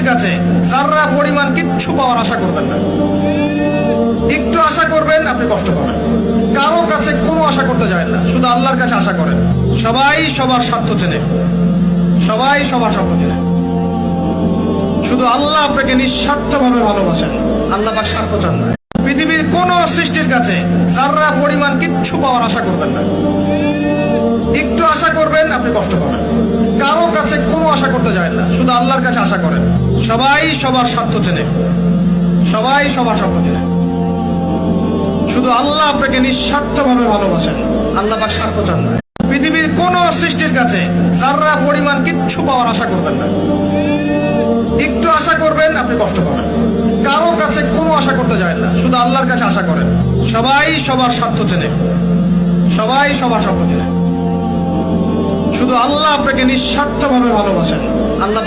সৃষ্টির কাছে যারা পরিমাণ কিচ্ছু পাওয়ার আশা করবেন না। একটু আশা করবেন, আপনি কষ্ট পাবেন। কারো কাছে কোনো আশা করতে যায় না, শুধু আল্লাহর কাছে আশা করেন। সবাই সবার স্বার্থ চেনে, সবাই সবার স্বার্থ চেনে। শুধু আল্লাহ আপনাকে নিঃস্বার্থভাবে ভালোবাসেন, আল্লাহ বা স্বার্থ চান না। পৃথিবীর কোন সৃষ্টির কাছে যারা পরিমাণ কিচ্ছু পাওয়ার আশা করবেন না। একটু আশা করবেন, আপনি কষ্ট পাবেন। কারো কাছে কোনো আশা করতে যায় না, শুধু আল্লাহর কাছে আশা করেন। সবাই সবার স্বার্থ চেনে, সবাই সবার স্বার্থ চেনে। শুধু আল্লাহ আপনাকে নিঃস্বার্থভাবে ভালোবাসেন, আল্লাহ বা স্বার্থ চান না। পৃথিবীর কোন সৃষ্টির কাছে যারা পরিমাণ কিচ্ছু পাওয়ার আশা করবেন না। একটু আশা করবেন, আপনি কষ্ট পাবেন। কারো কাছে কোনো আশা করতে যায় না, শুধু আল্লাহর কাছে আশা করেন। সবাই সবার স্বার্থ চেনে, সবাই সবার স্বার্থ চেনে। শুধু আল্লাহ আপনাকে নিঃস্বার্থভাবে ভালোবাসেন, আল্লাহ